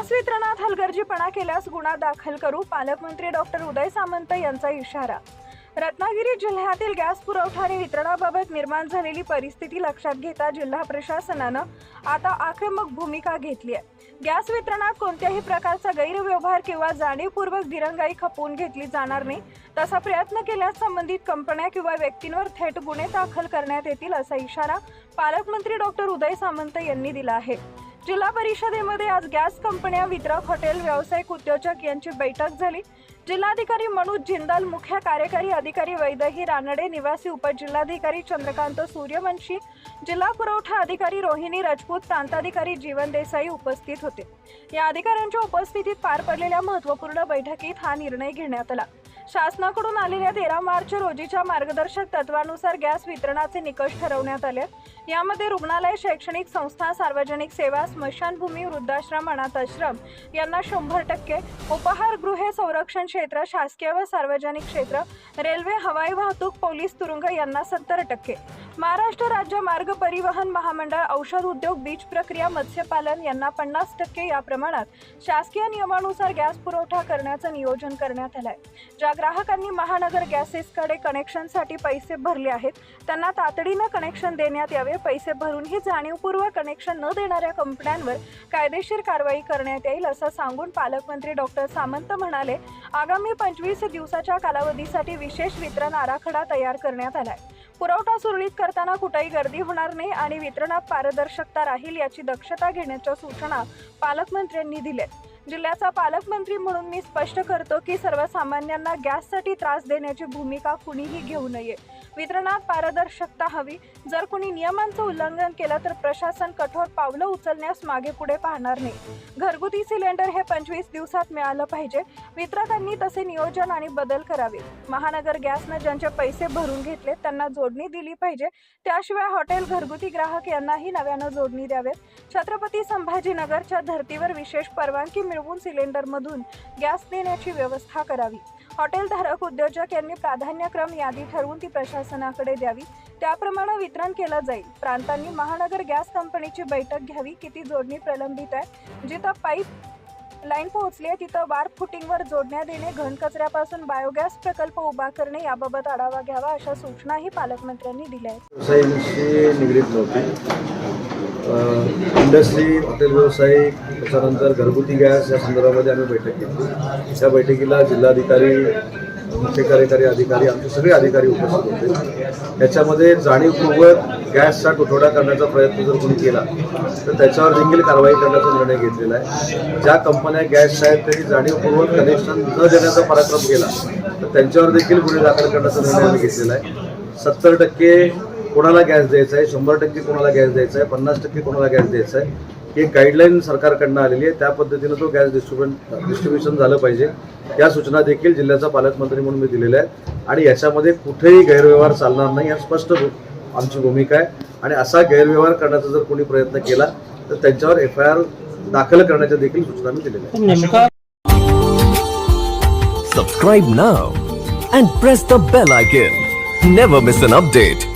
Gas वितरणात हलगर्जीपणा केल्यास गुन्हा दाखल करू, पालकमंत्री डॉक्टर उदय सामंत यांचा इशारा। रत्नागिरी जिल्ह्यातील गॅस पुरवठा आणि वितरणाबाबत निर्माण झालेली परिस्थिती लक्षात घेता जिल्हा प्रशासनानं आता आक्रमक भूमिका घेतली आहे। गॅस वितरणात कोणत्याही प्रकारचा गैरव्यवहार किंवा जाणीवपूर्वक दिरंगाई खपवून घेतली जाणार नाही। तसा प्रयत्न केल्यास संबंधित कंपन्या किंवा व्यक्तींवर थेट गुन्हे दाखल करण्यात येतील, असा इशारा पालकमंत्री डॉक्टर उदय सामंत यांनी दिला आहे। जिल्हा परिषदेमध्ये आज गॅस कंपन्या, वितरक, हॉटेल व्यावसायिक उद्योजक यांची बैठक झाली। जिल्हाधिकारी मनोज जिंदाल, मुख्य कार्यकारी अधिकारी वैदेही रानडे, निवासी उपजिल्हाधिकारी चंद्रकांत सूर्यवंशी, जिल्हा पुरवठा अधिकारी रोहिणी राजपूत, प्रांताधिकारी जीवन देसाई उपस्थित होते। या अधिकाऱ्यांच्या उपस्थितीत पार पडलेल्या महत्त्वपूर्ण बैठकीत हा निर्णय घेण्यात आला। शासनाकडून आलेल्या 13 मार्च रोजीच्या मार्गदर्शक तत्वानुसार गॅस वितरणाचे निकष ठरवण्यात आले। यामध्ये रुग्णालय, शैक्षणिक संस्था, सार्वजनिक सेवा, स्मशानभूमी, वृद्धाश्रम, अनाथाश्रम यांना 100%, उपहारगृहे, संरक्षण क्षेत्र, शासकीय व सार्वजनिक क्षेत्र, रेल्वे, हवाई वाहतूक, पोलीस तुरुंग यांना 70%, महाराष्ट्र राज्य मार्ग परिवहन महामंडळ, औषध उद्योग, बीज प्रक्रिया, मत्स्यपालन यांना 50% या प्रमाणात शासकीय नियमानुसार गॅस पुरवठा करण्याचं नियोजन करण्यात आलं आहे। ज्या ग्राहकांनी महानगर गॅसेसकडे कनेक्शनसाठी पैसे भरले आहेत त्यांना तातडीनं कनेक्शन देण्यात यावे। पैसे भरूनही जाणीवपूर्वक कनेक्शन न देणाऱ्या कंपन्यांवर कायदेशीर कारवाई करण्यात येईल, असं सांगून पालकमंत्री डॉक्टर सामंत म्हणाले, आगामी 25 दिवसाच्या कालावधीसाठी विशेष वितरण आराखडा तयार करण्यात आलाय। पुरवठा सुरळीत करताना कुठेही गर्दी होणार नाही आणि वितरणात पारदर्शकता राहील याची दक्षता घेण्याच्या सूचना पालकमंत्र्यांनी दिल्या। जिल्ह्याचा पालकमंत्री म्हणून मी स्पष्ट करतो की सर्वसामान्यांना गॅससाठी त्रास देण्याची भूमिका कुणीही घेऊ नये। वितरणात पारदर्शकता हवी। जर कुणी नियमांचं उल्लंघन केलं तर प्रशासन कठोर पावलं उचलण्यास मागे पुढे पाहणार नाही। घरगुती सिलेंडर हे 25 दिवसात मिळालं पाहिजे। वितरकांनी तसे नियोजन आणि बदल करावे। महानगर गॅसनं ज्यांचे पैसे भरून घेतले त्यांना जोडणी दिली पाहिजे। त्याशिवाय हॉटेल, घरगुती ग्राहक यांनाही नव्यानं जोडणी द्यावेत। छत्रपती संभाजीनगरच्या धर्तीवर विशेष परवानगी मिळवून सिलेंडरमधून गॅस देण्याची व्यवस्था करावी। हॉटेल धारक, उद्योजक यांनी प्राधान्यक्रम यादी ठरवून ती प्रशासनाकडे द्यावी, त्याप्रमाणे वितरण केलं जाईल। प्रांतांनी महानगर गॅस कंपनीची बैठक घ्यावी। किती जोडणी प्रलंबित आहे, जिथं पाईप लाईन पोहोचली आहे तिथं वार फुटिंगवर जोडण्या देणे, घनकचऱ्यापासून बायोगॅस प्रकल्प उभा करणे याबाबत आढावा घ्यावा, अशा सूचनाही पालकमंत्र्यांनी दिल्या आहेत। इंडस्ट्री, हॉटेल व्यावसायिक, त्याच्यानंतर घरगुती गॅस या संदर्भामध्ये आम्ही बैठक घेतली। त्या बैठकीला जिल्हाधिकारी, मुख्य कार्यकारी अधिकारी, आमचे सगळे अधिकारी उपस्थित होते। त्याच्यामध्ये जाणीवपूर्वक गॅसचा तुटवडा करण्याचा प्रयत्न जर कोणी केला तर त्याच्यावर देखील कारवाई करण्याचा निर्णय घेतलेला आहे। ज्या कंपन्या गॅस आहेत त्यांनी जाणीवपूर्वक कनेक्शन न देण्याचा पराक्रम केला तर त्यांच्यावर देखील गुन्हे दाखल करण्याचा निर्णय आम्ही घेतलेला आहे। 70% कोणाला गॅस द्यायचा आहे, 100% कोणाला गॅस द्यायचा आहे, 50% कोणाला गॅस द्यायचा आहे, ही गाईडलाईन सरकारकडनं आलेली आहे। त्या पद्धतीनं तो गॅस डिस्ट्रीब्युशन झालं पाहिजे। या सूचना देखील जिल्ह्याचा पालकमंत्री म्हणून मी दिलेल्या आहेत आणि याच्यामध्ये कुठेही गैरव्यवहार चालणार नाही या स्पष्ट आमची भूमिका आहे। आणि असा गैरव्यवहार करण्याचा जर कोणी प्रयत्न केला तर त्यांच्यावर FIR दाखल करण्याच्या देखील सूचना मी दिलेल्या आहेत। Subscribe now and press the bell icon. Never miss an update.